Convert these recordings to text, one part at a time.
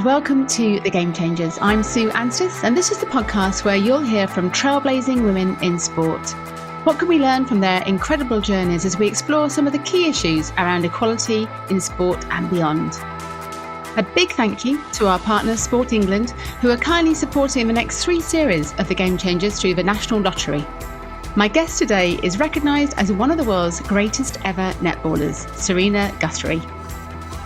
welcome to The Game Changers. I'm Sue Anstis, and this is the podcast where you'll hear from trailblazing women in sport. What can we learn from their incredible journeys as we explore some of the key issues around equality in sport and beyond? A big thank you to our partner Sport England, who are kindly supporting the next 3 series of The Game Changers through the National Lottery. My guest today is recognised as one of the world's greatest ever netballers, Serena Guthrie.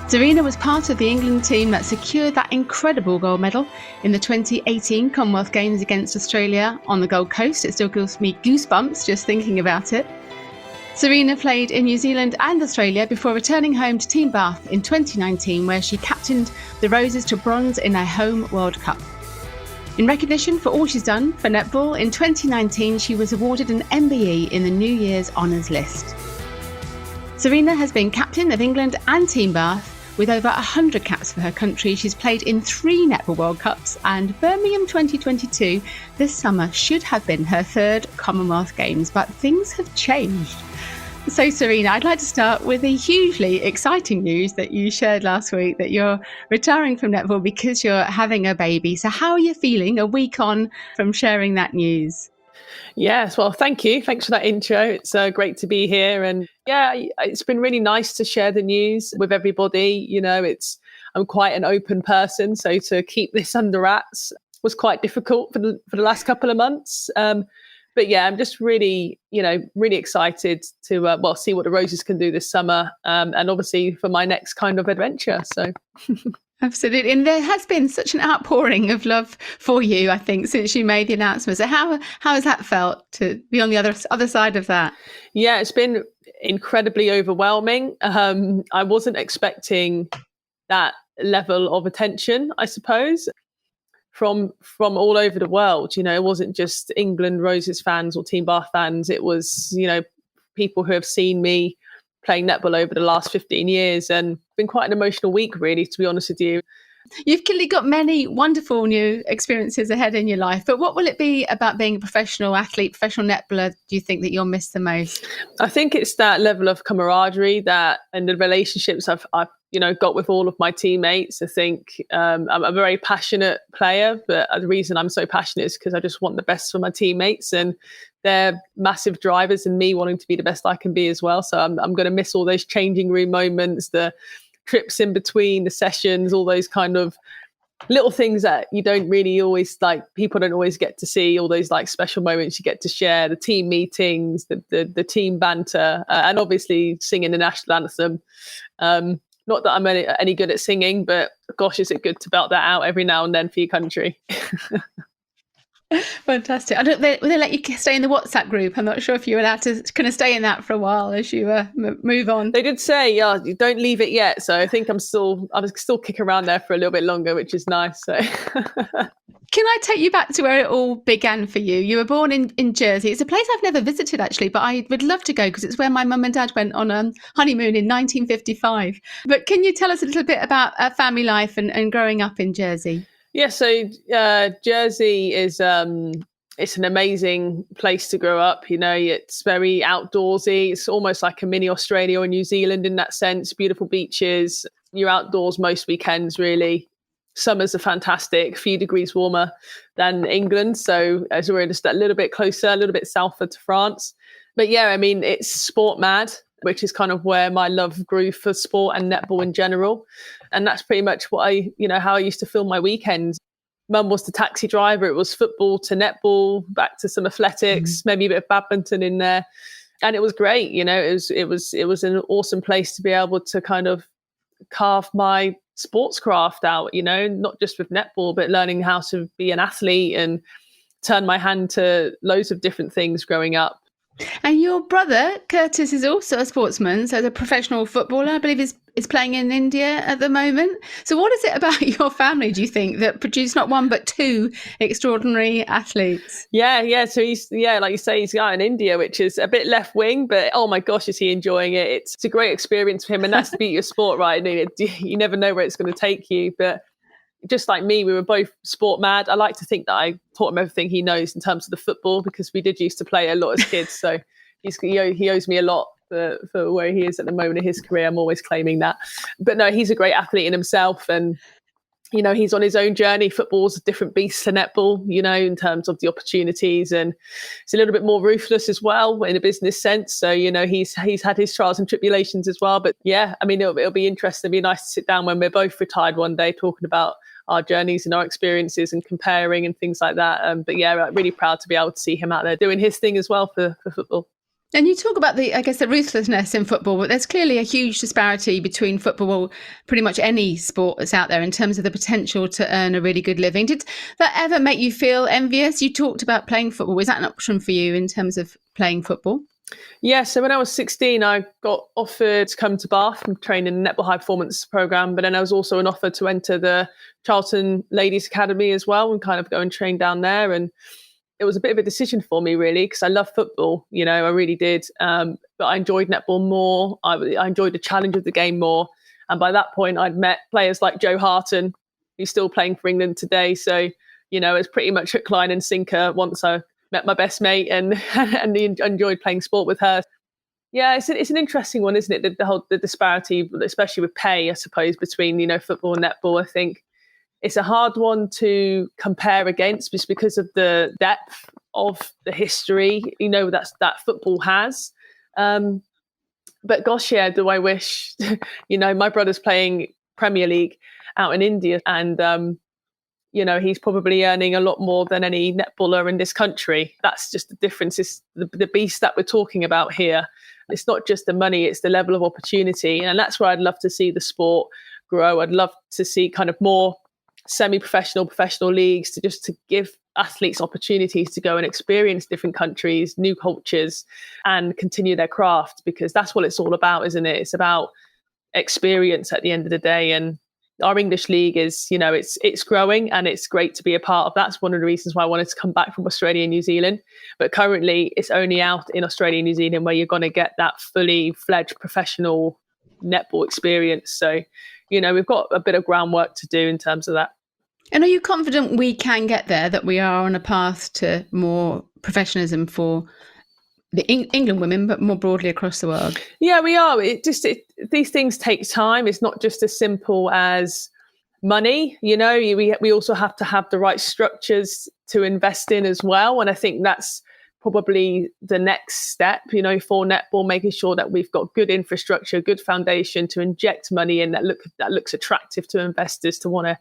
Serena was part of the England team that secured that incredible gold medal in the 2018 Commonwealth Games against Australia on the Gold Coast. It still gives me goosebumps just thinking about it. Serena played in New Zealand and Australia before returning home to Team Bath in 2019, where she captained the Roses to bronze in their home World Cup. In recognition for all she's done for netball, in 2019 she was awarded an MBE in the New Year's Honours List. Serena has been captain of England and Team Bath. With over 100 caps for her country, she's played in 3 Netball World Cups, and Birmingham 2022 this summer should have been her 3rd Commonwealth Games, but things have changed. So Serena, I'd like to start with the hugely exciting news that you shared last week, that you're retiring from netball because you're having a baby. So how are you feeling a week on from sharing that news? Yes, well, thank you. Thanks for that intro. It's great to be here. And yeah, it's been really nice to share the news with everybody. You know, I'm quite an open person. So to keep this under wraps was quite difficult for the last couple of months. But yeah, I'm just really excited to, see what the Roses can do this summer. And obviously for my next kind of adventure. So Absolutely. And there has been such an outpouring of love for you, I think, since you made the announcement. So how has that felt to be on the other side of that? Yeah, it's been incredibly overwhelming. I wasn't expecting that level of attention, I suppose, from all over the world. You know, it wasn't just England Roses fans or Team Bath fans. It was, people who have seen me playing netball over the last 15 years, and been quite an emotional week, really, to be honest with you. You've clearly got many wonderful new experiences ahead in your life, but what will it be about being a professional athlete, professional netballer, do you think that you'll miss the most? I think it's that level of camaraderie and the relationships I've got with all of my teammates. I think I'm a very passionate player, but the reason I'm so passionate is because I just want the best for my teammates, and they're massive drivers in me wanting to be the best I can be as well. So I'm going to miss all those changing room moments, the trips in between, the sessions, all those kind of little things that you don't really always people don't always get to see, all those special moments you get to share, the team meetings, the team banter, and obviously singing the national anthem. Not that I'm any good at singing, but gosh, is it good to belt that out every now and then for your country. Fantastic. Will they let you stay in the WhatsApp group? I'm not sure if you're allowed to kind of stay in that for a while as you move on. They did say, you don't leave it yet. So I think I'm still kicking around there for a little bit longer, which is nice. So Can I take you back to where it all began for you? You were born in Jersey. It's a place I've never visited, actually, but I would love to go because it's where my mum and dad went on a honeymoon in 1955. But can you tell us a little bit about family life and growing up in Jersey? Yeah, so Jersey is it's an amazing place to grow up. You know, it's very outdoorsy. It's almost like a mini Australia or New Zealand in that sense. Beautiful beaches. You're outdoors most weekends, really. Summers are fantastic, a few degrees warmer than England. So as we're just a little bit closer, a little bit south to France. But yeah, I mean, it's sport mad, which is kind of where my love grew for sport and netball in general. And that's pretty much what how I used to fill my weekends. Mum was the taxi driver. It was football to netball, back to some athletics, maybe a bit of badminton in there. And it was great. You know, it was an awesome place to be able to kind of carve my sports craft out, not just with netball, but learning how to be an athlete and turn my hand to loads of different things growing up. And your brother, Curtis, is also a sportsman, so a professional footballer, I believe is playing in India at the moment. So what is it about your family, do you think, that produced not one but 2 extraordinary athletes? Yeah. So he's, like you say, he's out in India, which is a bit left wing, but oh my gosh, is he enjoying it. It's a great experience for him, and that's the beauty of sport, right? You never know where it's going to take you, but just like me, we were both sport mad. I like to think that I taught him everything he knows in terms of the football, because we did used to play a lot as kids. So he owes me a lot for where he is at the moment in his career. I'm always claiming that. But no, he's a great athlete in himself. And he's on his own journey. Football's a different beast to netball, in terms of the opportunities, and it's a little bit more ruthless as well in a business sense. So, he's had his trials and tribulations as well. But yeah, I mean, it'll be interesting. It'll be nice to sit down when we're both retired one day, talking about our journeys and our experiences and comparing and things like that. But yeah, I'm really proud to be able to see him out there doing his thing as well for football. And you talk about the ruthlessness in football, but there's clearly a huge disparity between football, pretty much any sport that's out there, in terms of the potential to earn a really good living. Did that ever make you feel envious? You talked about playing football. Was that an option for you in terms of playing football? Yeah, so when I was 16, I got offered to come to Bath and train in the Netball High Performance programme, but then there was also an offer to enter the Charlton Ladies Academy as well and kind of go and train down there. And it was a bit of a decision for me, really, because I love football, I really did. But I enjoyed netball more. I enjoyed the challenge of the game more. And by that point, I'd met players like Jo Harton, who's still playing for England today. So, it's pretty much hook, line and sinker once I met my best mate and enjoyed playing sport with her. Yeah, it's an interesting one, isn't it? The disparity, especially with pay, I suppose, between, football and netball. I think it's a hard one to compare against just because of the depth of the history, that football has. But gosh, yeah, do I wish, my brother's playing Premier League out in India and, he's probably earning a lot more than any netballer in this country. That's just the difference. It's the beast that we're talking about here. It's not just the money, it's the level of opportunity. And that's where I'd love to see the sport grow. I'd love to see kind of more semi-professional, professional leagues to give athletes opportunities to go and experience different countries, new cultures, and continue their craft, because that's what it's all about, isn't it? It's about experience at the end of the day. And our English league is, it's growing and it's great to be a part of. That's one of the reasons why I wanted to come back from Australia and New Zealand. But currently it's only out in Australia and New Zealand where you're going to get that fully fledged professional netball experience. So, we've got a bit of groundwork to do in terms of that. And are you confident we can get there, that we are on a path to more professionalism for the England women, but more broadly across the world? Yeah, we are. These things take time. It's not just as simple as money. We also have to have the right structures to invest in as well. And I think that's probably the next step, for netball, making sure that we've got good infrastructure, good foundation to inject money in that looks attractive to investors to want to,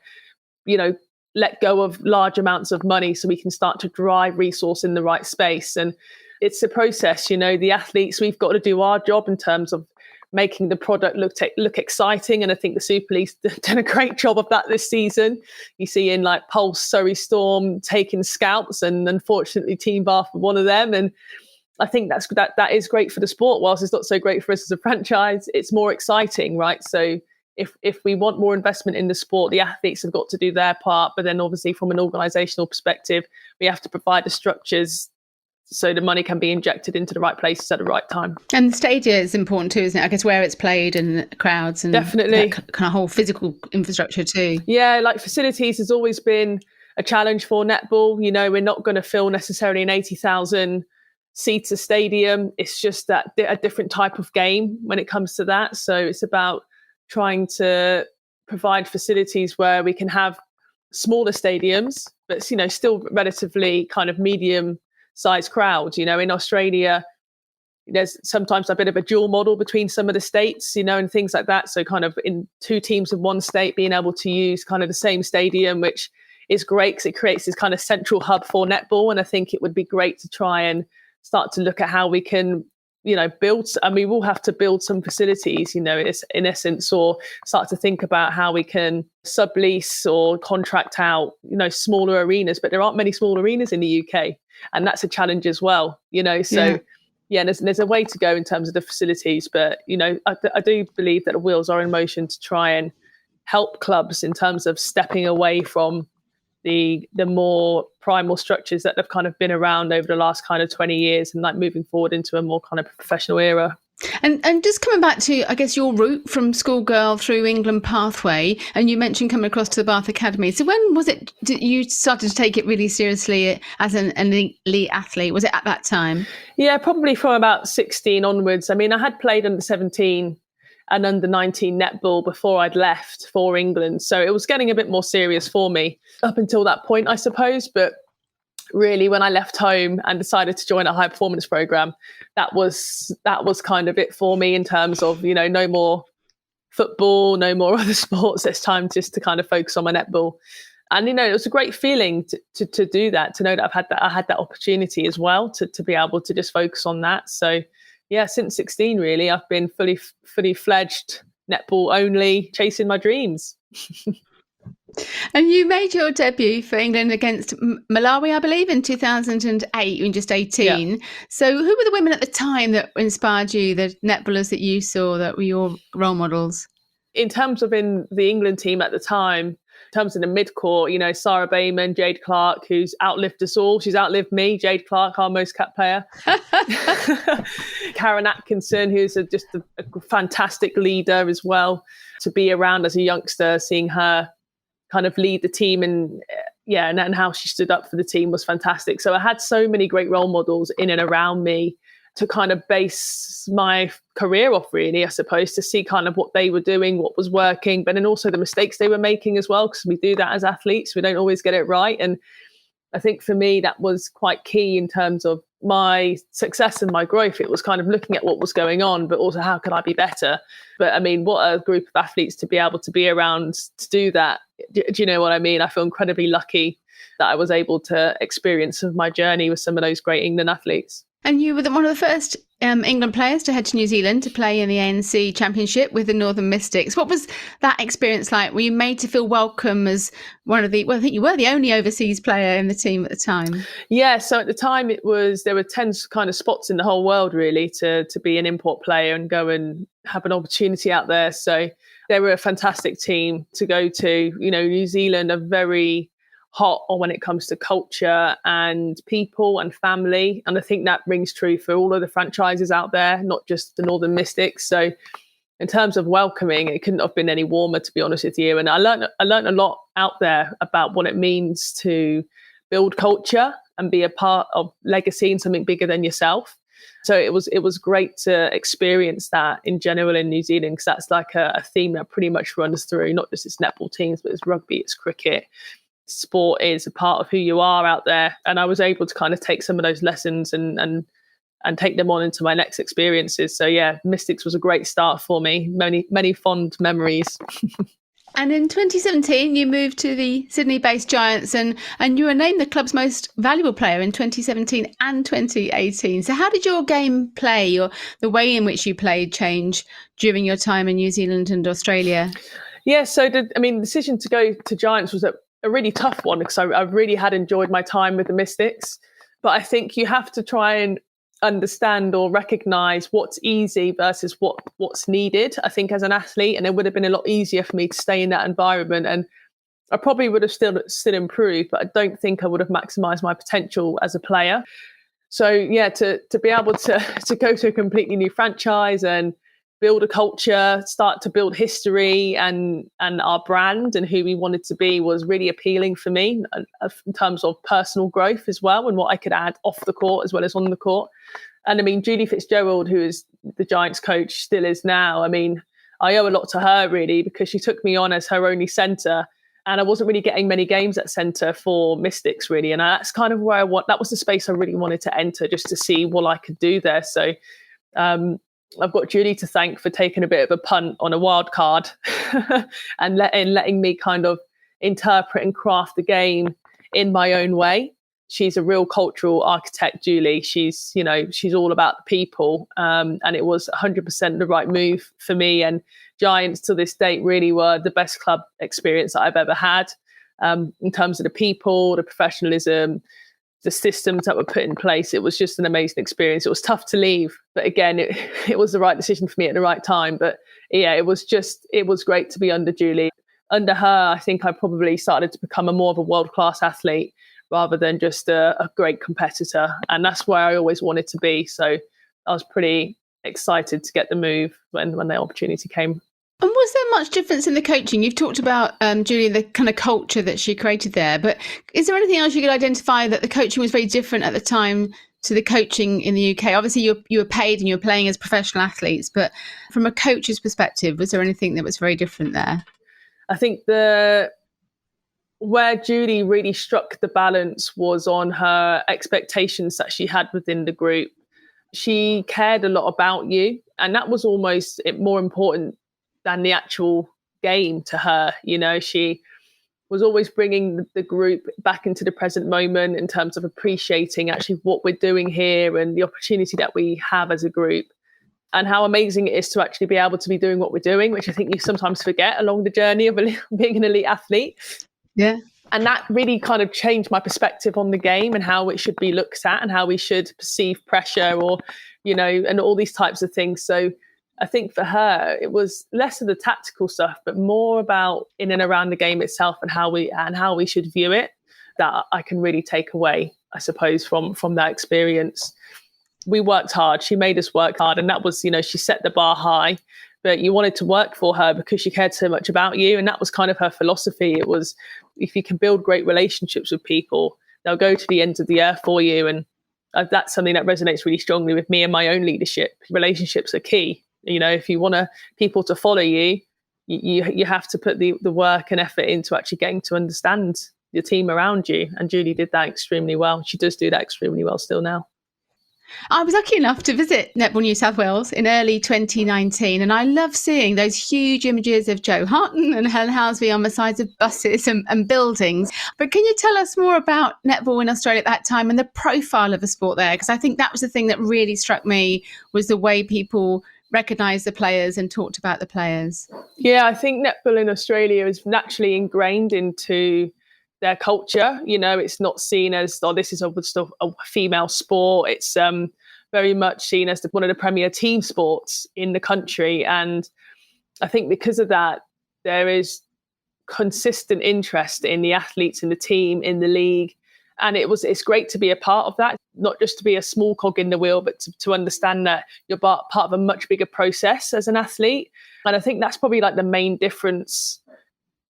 let go of large amounts of money so we can start to drive resource in the right space. And it's a process, the athletes, we've got to do our job in terms of making the product look exciting. And I think the Super League's done a great job of that this season. You see in like Pulse, Surrey Storm taking scouts, and unfortunately Team Bath were one of them. And I think that is great for the sport. Whilst it's not so great for us as a franchise, it's more exciting, right? So if we want more investment in the sport, the athletes have got to do their part. But then obviously from an organisational perspective, we have to provide the structures so the money can be injected into the right places at the right time. And the stadia is important too, isn't it? I guess where it's played and crowds and definitely that kind of whole physical infrastructure too. Yeah, like facilities has always been a challenge for netball. We're not going to fill necessarily an 80,000 seater stadium. It's just that a different type of game when it comes to that. So it's about trying to provide facilities where we can have smaller stadiums, but still relatively kind of medium size crowds. In Australia, there's sometimes a bit of a dual model between some of the states, and things like that. So kind of in two teams of one state being able to use kind of the same stadium, which is great because it creates this kind of central hub for netball. And I think it would be great to try and start to look at how we can build, and we will have to build some facilities, in essence, or start to think about how we can sublease or contract out, smaller arenas. But there aren't many small arenas in the UK, and that's a challenge as well, So, yeah, there's a way to go in terms of the facilities. But, I do believe that the wheels are in motion to try and help clubs in terms of stepping away from the more primal structures that have kind of been around over the last kind of 20 years and like moving forward into a more kind of professional era. And just coming back to, I guess, your route from schoolgirl through England pathway, and you mentioned coming across to the Bath Academy. So when was it you started to take it really seriously as an elite athlete? Was it at that time? Yeah, probably from about 16 onwards. I mean, I had played under 17 and under-19 netball before I'd left for England. So it was getting a bit more serious for me up until that point, I suppose. But really, when I left home and decided to join a high performance program, that was kind of it for me in terms of, no more football, no more other sports. It's time just to kind of focus on my netball. And, it was a great feeling to do that, to know that I had that opportunity as well to be able to just focus on that. So, yeah, since 16, really, I've been fully fledged netball only, chasing my dreams. And you made your debut for England against Malawi, I believe, in 2008, when just 18. Yeah. So who were the women at the time that inspired you, the netballers that you saw that were your role models? In terms of in the England team at the time, in terms of the mid-court, Sarah Bayman, Jade Clark, who's outlived us all. She's outlived me, Jade Clark, our most capped player. Karen Atkinson, who's just a fantastic leader as well. To be around as a youngster, seeing her kind of lead the team and how she stood up for the team was fantastic. So I had so many great role models in and around me to kind of base my career off, really, I suppose, to see kind of what they were doing, what was working, but then also the mistakes they were making as well, because we do that as athletes. We don't always get it right. And I think for me, that was quite key in terms of my success and my growth. It was kind of looking at what was going on, but also how could I be better? But I mean, what a group of athletes to be able to be around to do that. Do you know what I mean? I feel incredibly lucky that I was able to experience of my journey with some of those great England athletes. And you were one of the first England players to head to New Zealand to play in the ANC Championship with the Northern Mystics. What was that experience like? Were you made to feel welcome as one of the, I think you were the only overseas player in the team at the time. Yeah, so at the time there were 10 kind of spots in the whole world, really, to be an import player and go and have an opportunity out there. So they were a fantastic team to go to. New Zealand are very hot on when it comes to culture and people and family. And I think that rings true for all of the franchises out there, not just the Northern Mystics. So in terms of welcoming, it couldn't have been any warmer, to be honest with you. And I learned a lot out there about what it means to build culture and be a part of legacy and something bigger than yourself. So it was great to experience that in general in New Zealand, because that's like a theme that pretty much runs through not just its netball teams, but it's rugby, it's cricket. Sport is a part of who you are out there. And I was able to kind of take some of those lessons and take them on into my next experiences. So yeah, Mystics was a great start for me. Many fond memories. And in 2017, you moved to the Sydney-based Giants and you were named the club's most valuable player in 2017 and 2018. So how did your game play, or the way in which you played, change during your time in New Zealand and Australia? Yeah, so the decision to go to Giants was a really tough one, because I really had enjoyed my time with the Mystics. But I think you have to try and understand or recognise what's easy versus what's needed, I think, as an athlete. And it would have been a lot easier for me to stay in that environment. And I probably would have still improved, but I don't think I would have maximised my potential as a player. So yeah, to be able to go to a completely new franchise and build a culture, start to build history and our brand and who we wanted to be was really appealing for me in terms of personal growth as well, and what I could add off the court as well as on the court. And Julie Fitzgerald, who is the Giants coach, still is now. I owe a lot to her, really, because she took me on as her only centre, and I wasn't really getting many games at centre for Mystics, really. And that's kind of where that was the space I really wanted to enter, just to see what I could do there. So I've got Julie to thank for taking a bit of a punt on a wild card and letting me kind of interpret and craft the game in my own way. She's a real cultural architect, Julie. She's all about the people, and it was 100% the right move for me. And Giants to this date really were the best club experience that I've ever had, in terms of the people, the professionalism, the systems that were put in place. It was just an amazing experience. It was tough to leave, but again, it was the right decision for me at the right time. But yeah, it was great to be under Julie. Under her, I think I probably started to become more of a world-class athlete rather than just a great competitor. And that's where I always wanted to be. So I was pretty excited to get the move when the opportunity came. And was there much difference in the coaching? You've talked about Julie, the kind of culture that she created there, but is there anything else you could identify that the coaching was very different at the time to the coaching in the UK? Obviously, you were paid and you were playing as professional athletes, but from a coach's perspective, was there anything that was very different there? I think where Julie really struck the balance was on her expectations that she had within the group. She cared a lot about you, and that was almost more important than the actual game to her. She was always bringing the group back into the present moment in terms of appreciating actually what we're doing here and the opportunity that we have as a group, and how amazing it is to actually be able to be doing what we're doing, which I think you sometimes forget along the journey of being an elite athlete. Yeah. And that really kind of changed my perspective on the game and how it should be looked at and how we should perceive pressure or, and all these types of things. So I think for her, it was less of the tactical stuff, but more about in and around the game itself and how we should view it, that I can really take away, I suppose, from that experience. We worked hard. She made us work hard. And that was, she set the bar high, but you wanted to work for her because she cared so much about you. And that was kind of her philosophy. It was, if you can build great relationships with people, they'll go to the ends of the earth for you. And that's something that resonates really strongly with me and my own leadership. Relationships are key. If you want people to follow you, you have to put the work and effort into actually getting to understand your team around you. And Julie did that extremely well. She does do that extremely well still now. I was lucky enough to visit Netball New South Wales in early 2019, and I love seeing those huge images of Joe Harton and Helen Housby on the sides of buses and buildings. But can you tell us more about netball in Australia at that time and the profile of the sport there? Because I think that was the thing that really struck me, was the way people recognised the players and talked about the players. Yeah, I think netball in Australia is naturally ingrained into their culture. It's not seen as, this is a female sport. It's very much seen as one of the premier team sports in the country. And I think because of that, there is consistent interest in the athletes, in the team, in the league. And it's great to be a part of that, not just to be a small cog in the wheel, but to understand that you're part of a much bigger process as an athlete. And I think that's probably like the main difference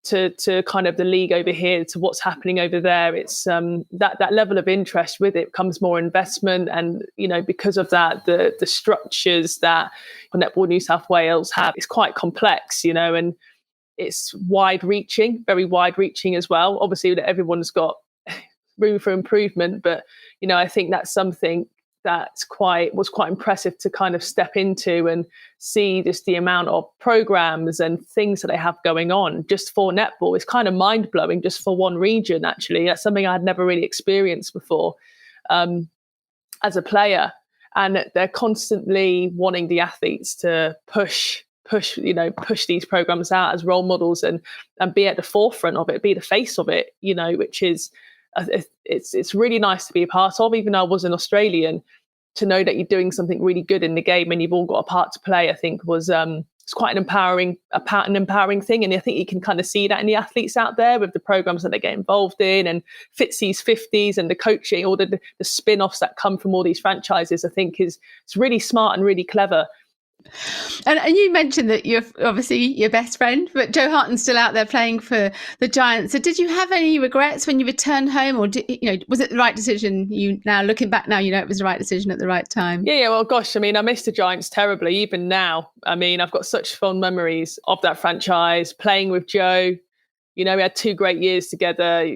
to kind of the league over here to what's happening over there. It's that level of interest with it comes more investment, and because of that, the structures that Netball New South Wales have, it's quite complex, and it's very wide reaching as well. Obviously, everyone's got room for improvement, but I think that's something that was quite impressive to kind of step into and see just the amount of programs and things that they have going on just for netball. It's kind of mind blowing just for one region. Actually, that's something I had never really experienced before as a player, and they're constantly wanting the athletes to push these programs out as role models and be at the forefront of it, be the face of it, which is it's really nice to be a part of. Even though I was an Australian, to know that you're doing something really good in the game and you've all got a part to play, I think was it's quite an empowering thing. And I think you can kind of see that in the athletes out there with the programs that they get involved in, and Fitzy's 50s and the coaching, all the spin-offs that come from all these franchises. I think it's really smart and really clever. And you mentioned that you're obviously your best friend, but Joe Harton's still out there playing for the Giants. So did you have any regrets when you returned home, or was it the right decision? Now looking back now, it was the right decision at the right time. Yeah. Well, gosh, I miss the Giants terribly, even now. I've got such fond memories of that franchise, playing with Joe. We had 2 great years together.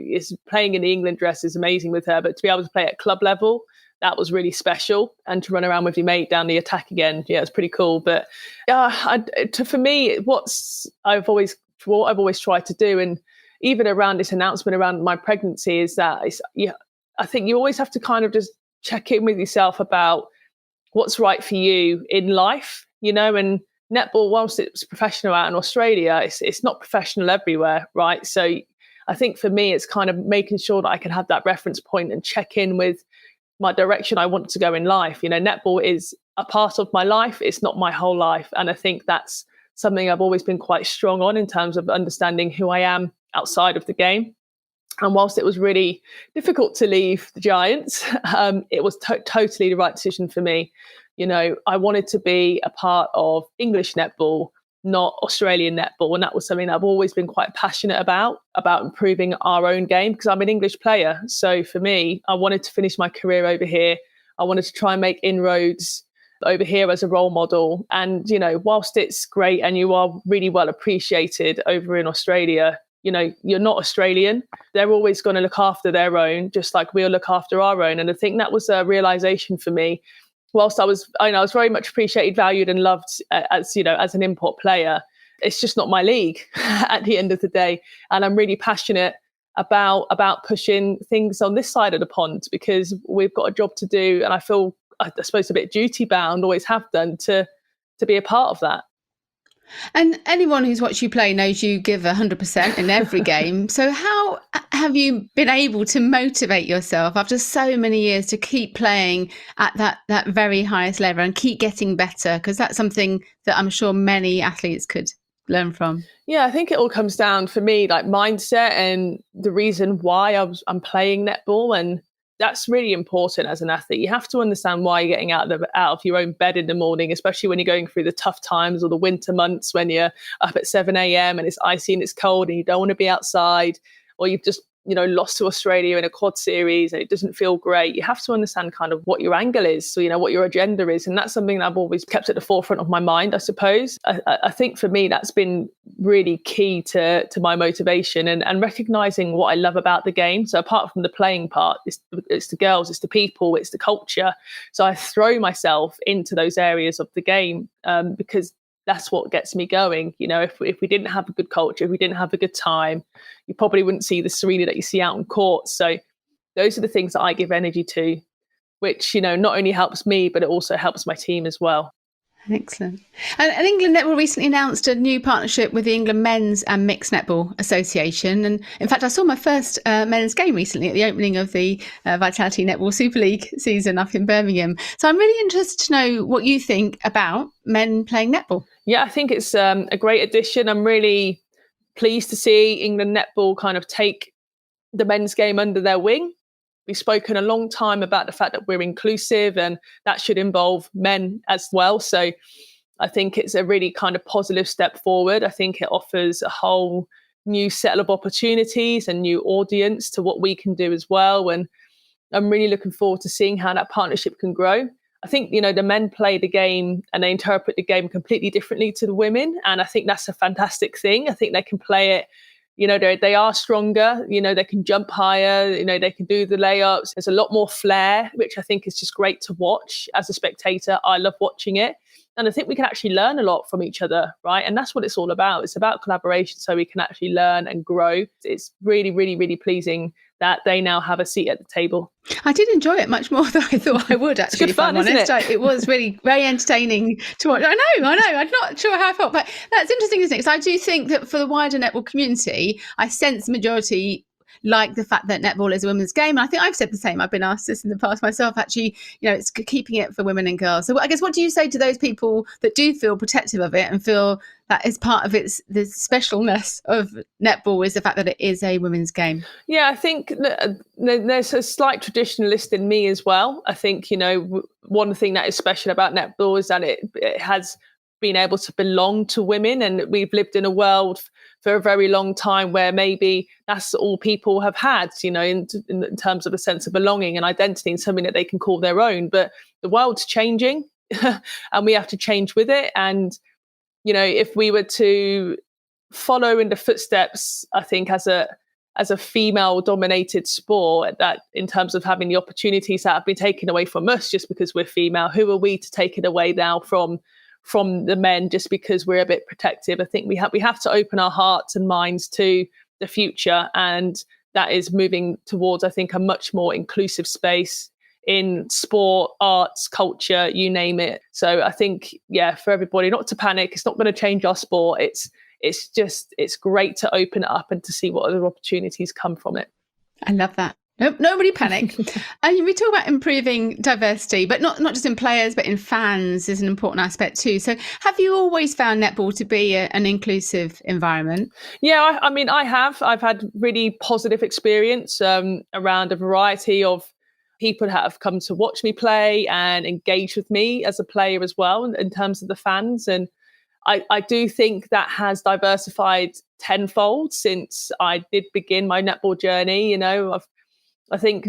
Playing in the England dress is amazing with her, but to be able to play at club level, that was really special. And to run around with your mate down the attack again, it's pretty cool. But for me, what I've always tried to do, and even around this announcement around my pregnancy, is that I think you always have to kind of just check in with yourself about what's right for you in life, and netball, whilst it's professional out in Australia, it's not professional everywhere, right? So I think for me, it's kind of making sure that I can have that reference point and check in with my direction I want to go in life. Netball is a part of my life. It's not my whole life. And I think that's something I've always been quite strong on in terms of understanding who I am outside of the game. And whilst it was really difficult to leave the Giants, it was totally the right decision for me. I wanted to be a part of English netball, not Australian netball. And that was something that I've always been quite passionate about improving our own game, because I'm an English player. So for me, I wanted to finish my career over here. I wanted to try and make inroads over here as a role model. And, whilst it's great and you are really well appreciated over in Australia, you're not Australian. They're always going to look after their own, just like we'll look after our own. And I think that was a realization for me. Whilst I was very much appreciated, valued and loved as an import player, it's just not my league at the end of the day. And I'm really passionate about pushing things on this side of the pond, because we've got a job to do. And I feel, I suppose, a bit duty bound, always have done, to be a part of that. And anyone who's watched you play knows you give 100% in every game. So how have you been able to motivate yourself after so many years to keep playing at that very highest level and keep getting better? Because that's something that I'm sure many athletes could learn from. Yeah, I think it all comes down for me, like mindset and the reason why I'm playing netball. And that's really important as an athlete. You have to understand why you're getting out of your own bed in the morning, especially when you're going through the tough times or the winter months when you're up at 7 a.m. and it's icy and it's cold and you don't want to be outside, or you've just lost to Australia in a quad series and it doesn't feel great. You have to understand kind of what your angle is, so what your agenda is. And that's something that I've always kept at the forefront of my mind, I suppose. I think for me, that's been really key to my motivation and recognizing what I love about the game. So apart from the playing part, it's the girls, it's the people, it's the culture. So I throw myself into those areas of the game because that's what gets me going. If we didn't have a good culture, if we didn't have a good time, you probably wouldn't see the Serena that you see out on court. So those are the things that I give energy to, which, not only helps me, but it also helps my team as well. Excellent. And England Netball recently announced a new partnership with the England Men's and Mixed Netball Association. And in fact, I saw my first men's game recently at the opening of the Vitality Netball Super League season up in Birmingham. So I'm really interested to know what you think about men playing netball. Yeah, I think it's a great addition. I'm really pleased to see England Netball kind of take the men's game under their wing. We've spoken a long time about the fact that we're inclusive and that should involve men as well. So I think it's a really kind of positive step forward. I think it offers a whole new set of opportunities and new audience to what we can do as well. And I'm really looking forward to seeing how that partnership can grow. I think, the men play the game and they interpret the game completely differently to the women. And I think that's a fantastic thing. I think they can play it. They are stronger, they can jump higher, they can do the layups. There's a lot more flair, which I think is just great to watch as a spectator. I love watching it. And I think we can actually learn a lot from each other, right? And that's what it's all about. It's about collaboration, so we can actually learn and grow. It's really, really, really pleasing that they now have a seat at the table. I did enjoy it much more than I thought I would, actually. It's good fun, isn't it? It was really very entertaining to watch. I know. I'm not sure how I felt, but that's interesting, isn't it? Because I do think that for the wider netball community, I sense the majority like the fact that netball is a women's game. And I think I've said the same. I've been asked this in the past myself, actually, it's keeping it for women and girls. So I guess, what do you say to those people that do feel protective of it and feel that is part of the specialness of netball is the fact that it is a women's game? Yeah, I think there's a slight traditionalist in me as well. I think, one thing that is special about netball is that it has been able to belong to women. And we've lived in a world for a very long time where maybe that's all people have had, in terms of a sense of belonging and identity and something that they can call their own. But the world's changing and we have to change with it. And, if we were to follow in the footsteps, I think as a female dominated sport, that in terms of having the opportunities that have been taken away from us just because we're female, who are we to take it away now from the men just because we're a bit protective? I think we have to open our hearts and minds to the future, and that is moving towards, I think, a much more inclusive space in sport, arts, culture, you name it. So I think, for everybody not to panic. It's not going to change our sport. It's great to open it up and to see what other opportunities come from it. I love that. Nope, nobody panic. And we talk about improving diversity, but not just in players, but in fans is an important aspect too. So have you always found netball to be an inclusive environment? Yeah, I mean, I have. I've had really positive experience around a variety of people that have come to watch me play and engage with me as a player as well in terms of the fans. And I do think that has diversified tenfold since I did begin my netball journey. I think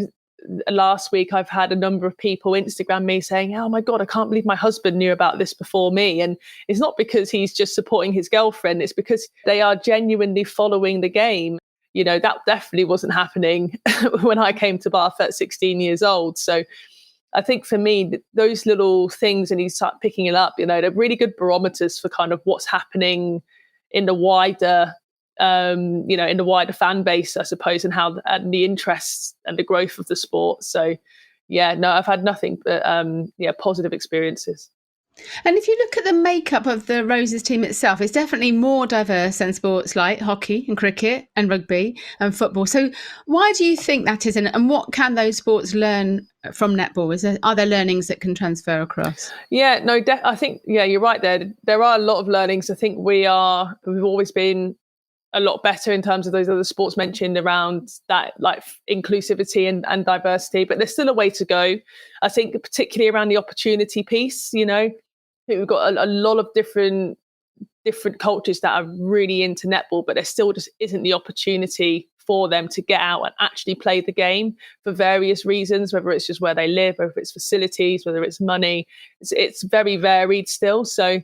last week I've had a number of people Instagram me saying, oh my God, I can't believe my husband knew about this before me. And it's not because he's just supporting his girlfriend, it's because they are genuinely following the game. That definitely wasn't happening when I came to Bath at 16 years old. So I think for me, those little things, and you start picking it up, they're really good barometers for kind of what's happening in the wider in the wider fan base, I suppose, and how and the interests and the growth of the sport. So, I've had nothing but positive experiences. And if you look at the makeup of the Roses team itself, it's definitely more diverse than sports like hockey and cricket and rugby and football. So why do you think that is? And what can those sports learn from netball? Are there learnings that can transfer across? Yeah, no, I think, you're right there. There are a lot of learnings. I think we've always been a lot better in terms of those other sports mentioned around that, like inclusivity and diversity, but there's still a way to go. I think particularly around the opportunity piece, I think we've got a lot of different cultures that are really into netball, but there still just isn't the opportunity for them to get out and actually play the game for various reasons, whether it's just where they live, whether it's facilities, whether it's money. It's very varied still. So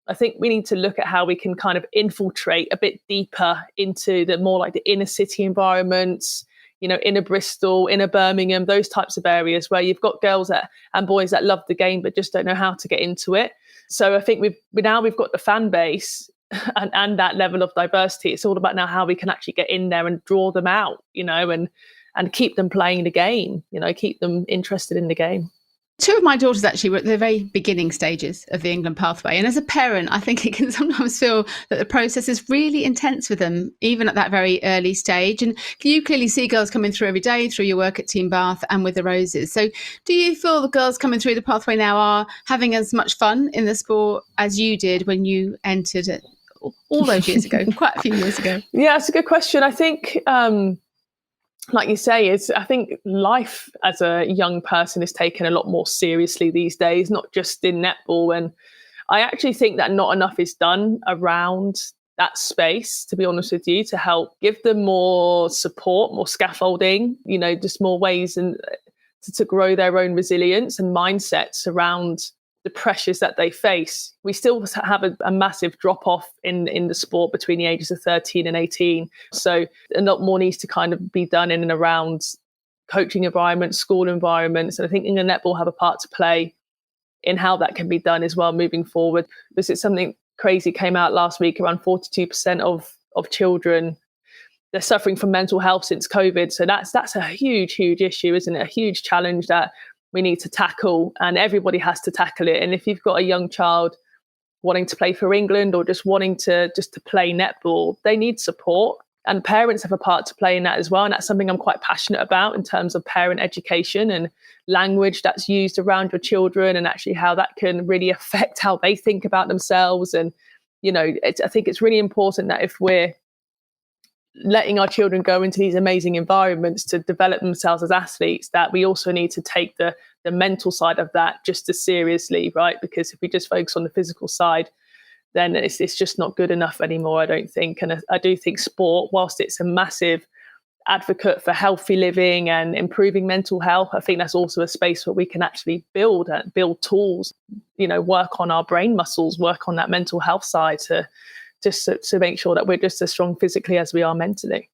I think we need to look at how we can kind of infiltrate a bit deeper into the more like the inner city environments, inner Bristol, inner Birmingham, those types of areas where you've got girls and boys that love the game but just don't know how to get into it. So I think we've got the fan base and that level of diversity. It's all about now how we can actually get in there and draw them out, and keep them playing the game, keep them interested in the game. Two of my daughters actually were at the very beginning stages of the England pathway. And as a parent, I think it can sometimes feel that the process is really intense for them, even at that very early stage. And you clearly see girls coming through every day through your work at Team Bath and with the Roses. So do you feel the girls coming through the pathway now are having as much fun in the sport as you did when you entered it all those years ago, quite a few years ago? Yeah, it's a good question. I think... like you say, I think life as a young person is taken a lot more seriously these days, not just in netball. And I actually think that not enough is done around that space, to be honest with you, to help give them more support, more scaffolding, just more ways and to grow their own resilience and mindsets around the pressures that they face. We still have a massive drop off in the sport between the ages of 13 and 18. So a lot more needs to kind of be done in and around coaching environments, school environments. And I think England Netball have a part to play in how that can be done as well moving forward. Because it's something crazy came out last week, around 42% of children, they're suffering from mental health since COVID. So that's a huge issue, isn't it? A huge challenge that we need to tackle, and everybody has to tackle it. And if you've got a young child wanting to play for England or just wanting to play netball, they need support, and parents have a part to play in that as well. And that's something I'm quite passionate about in terms of parent education and language that's used around your children, and actually how that can really affect how they think about themselves. And, I think it's really important that if we're letting our children go into these amazing environments to develop themselves as athletes, that we also need to take the mental side of that just as seriously, right? Because if we just focus on the physical side, then it's just not good enough anymore, I don't think. And I do think sport, whilst it's a massive advocate for healthy living and improving mental health, I think that's also a space where we can actually build tools, work on our brain muscles, work on that mental health side to make sure that we're just as strong physically as we are mentally.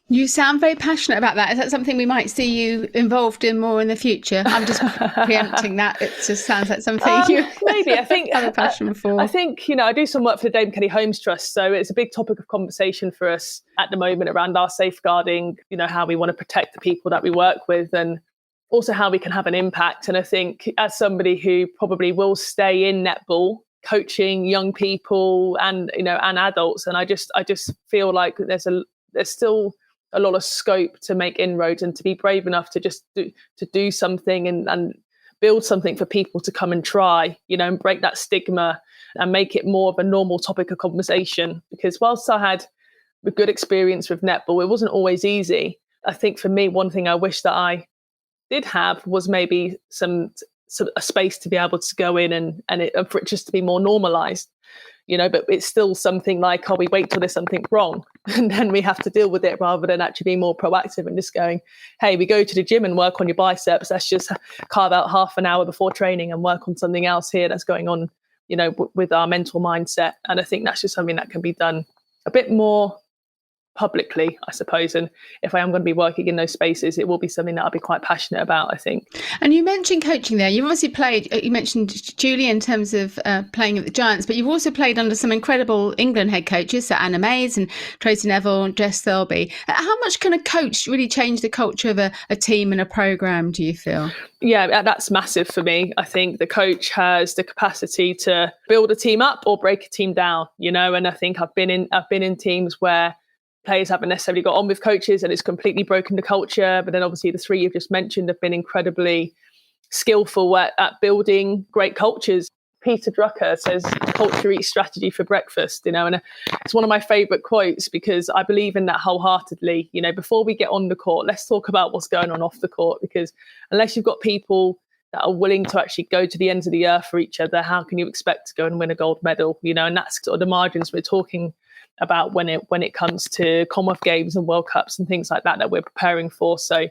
You sound very passionate about that. Is that something we might see you involved in more in the future? I'm just preempting that. It just sounds like something you maybe. I think have a passion for. I think, I do some work for the Dame Kelly Holmes Trust. So it's a big topic of conversation for us at the moment around our safeguarding, how we want to protect the people that we work with, and also how we can have an impact. And I think as somebody who probably will stay in netball, coaching young people and and adults, and I just feel like there's still a lot of scope to make inroads and to be brave enough to just do something and build something for people to come and try, and break that stigma and make it more of a normal topic of conversation. Because whilst I had a good experience with netball, it wasn't always easy. I think for me, one thing I wish that I did have was maybe a space to be able to go in and for it just to be more normalized. but it's still something like, we wait till there's something wrong and then we have to deal with it, rather than actually being more proactive and just going, hey, we go to the gym and work on your biceps. Let's just carve out half an hour before training and work on something else here that's going on, with our mental mindset. And I think that's just something that can be done a bit more publicly, I suppose. And if I am going to be working in those spaces, it will be something that I'll be quite passionate about, I think. And you mentioned coaching there. You've obviously played, you mentioned Julie in terms of playing at the Giants, but you've also played under some incredible England head coaches, so Anna Mays and Tracy Neville and Jess Thirlby. How much can a coach really change the culture of a team and a programme, do you feel? Yeah, that's massive for me. I think the coach has the capacity to build a team up or break a team down, and I think I've been in teams where players haven't necessarily got on with coaches and it's completely broken the culture. But then obviously the three you've just mentioned have been incredibly skillful at building great cultures. Peter Drucker says, culture eats strategy for breakfast, and it's one of my favourite quotes because I believe in that wholeheartedly. Before we get on the court, let's talk about what's going on off the court, because unless you've got people that are willing to actually go to the ends of the earth for each other, how can you expect to go and win a gold medal? And that's sort of the margins we're talking about when it comes to Commonwealth Games and World Cups and things like that we're preparing for. So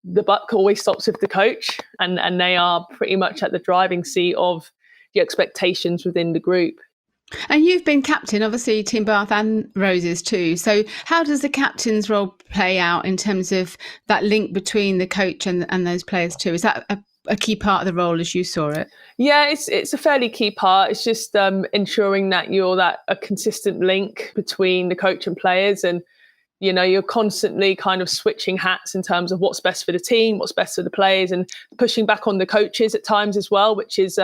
the buck always stops with the coach, and they are pretty much at the driving seat of the expectations within the group. And you've been captain, obviously, Team Bath and Roses too. So how does the captain's role play out in terms of that link between the coach and those players too? Is that a key part of the role as you saw it? Yeah, it's a fairly key part. It's just ensuring that you're a consistent link between the coach and players, and you're constantly kind of switching hats in terms of what's best for the team, what's best for the players, and pushing back on the coaches at times as well, which is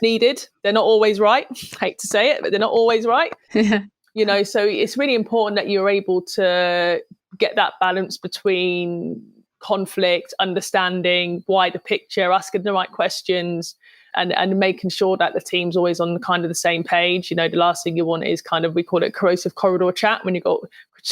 needed. They're not always right. I hate to say it, but they're not always right. So it's really important that you're able to get that balance between conflict, understanding wider picture, asking the right questions, and making sure that the team's always on kind of the same page. The last thing you want is kind of, we call it corrosive corridor chat, when you've got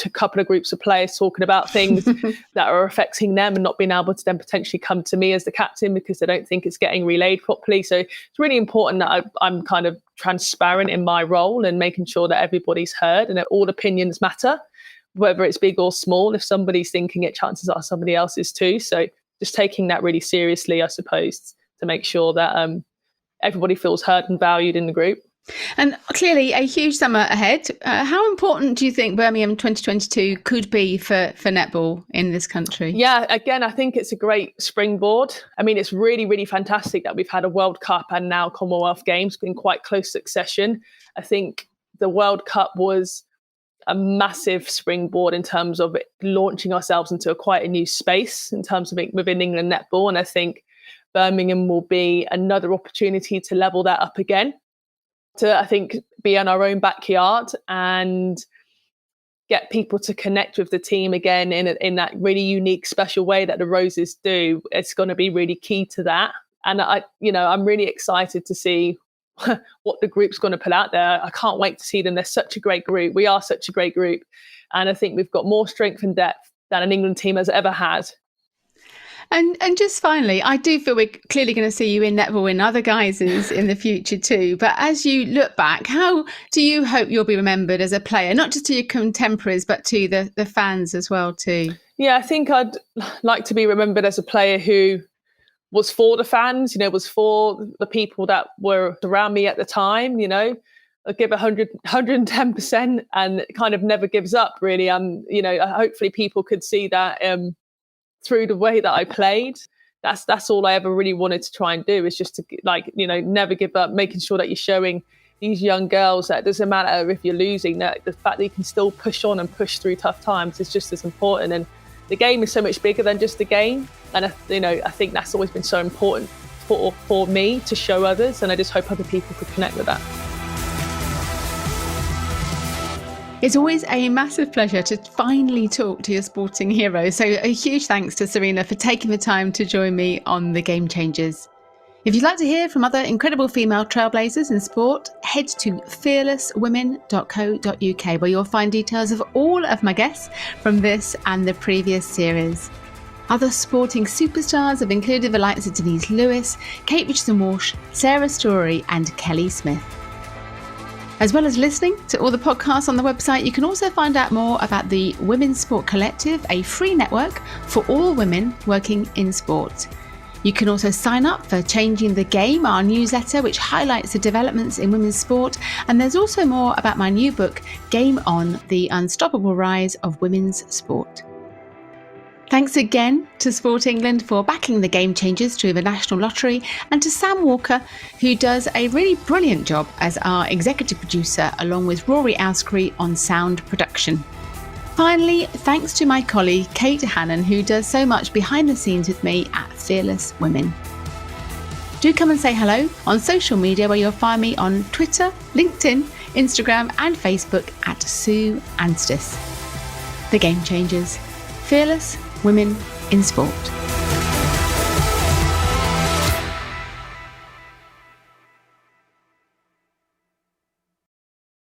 a couple of groups of players talking about things that are affecting them and not being able to then potentially come to me as the captain because they don't think it's getting relayed properly. So it's really important that I'm kind of transparent in my role and making sure that everybody's heard and that all opinions matter, whether it's big or small. If somebody's thinking it, chances are somebody else is too. So just taking that really seriously, I suppose, to make sure that everybody feels heard and valued in the group. And clearly a huge summer ahead. How important do you think Birmingham 2022 could be for netball in this country? Yeah, again, I think it's a great springboard. I mean, it's really, really fantastic that we've had a World Cup and now Commonwealth Games in quite close succession. I think the World Cup was a massive springboard in terms of it launching ourselves into quite a new space in terms of it within England netball. And I think Birmingham will be another opportunity to level that up again, to, I think, be in our own backyard and get people to connect with the team again in that really unique, special way that the Roses do. It's going to be really key to that. And I'm really excited to see what the group's going to put out there. I can't wait to see them. They're such a great group. We are such a great group. And I think we've got more strength and depth than an England team has ever had. And just finally, I do feel we're clearly going to see you in netball in other guises in the future too. But as you look back, how do you hope you'll be remembered as a player, not just to your contemporaries, but to the fans as well too? Yeah, I think I'd like to be remembered as a player who was for the fans, was for the people that were around me at the time, I give 110% and kind of never gives up really. Hopefully people could see that through the way that I played. That's all I ever really wanted to try and do, is just to never give up, making sure that you're showing these young girls that it doesn't matter if you're losing, that the fact that you can still push on and push through tough times is just as important. And the game is so much bigger than just the game. And I think that's always been so important for me to show others. And I just hope other people could connect with that. It's always a massive pleasure to finally talk to your sporting hero. So a huge thanks to Serena for taking the time to join me on The Game Changers. If you'd like to hear from other incredible female trailblazers in sport, head to fearlesswomen.co.uk, where you'll find details of all of my guests from this and the previous series. Other sporting superstars have included the likes of Denise Lewis, Kate Richardson-Walsh, Sarah Story and Kelly Smith. As well as listening to all the podcasts on the website, you can also find out more about the Women's Sport Collective, a free network for all women working in sport. You can also sign up for Changing the Game, our newsletter, which highlights the developments in women's sport. And there's also more about my new book, Game On, The Unstoppable Rise of Women's Sport. Thanks again to Sport England for backing the Game Changers through the National Lottery, and to Sam Walker, who does a really brilliant job as our executive producer, along with Rory Owscree on sound production. Finally, thanks to my colleague Kate Hannon, who does so much behind the scenes with me at Fearless Women. Do come and say hello on social media, where you'll find me on Twitter, LinkedIn, Instagram and Facebook at Sue Anstis. The Game Changers. Fearless Women in Sport.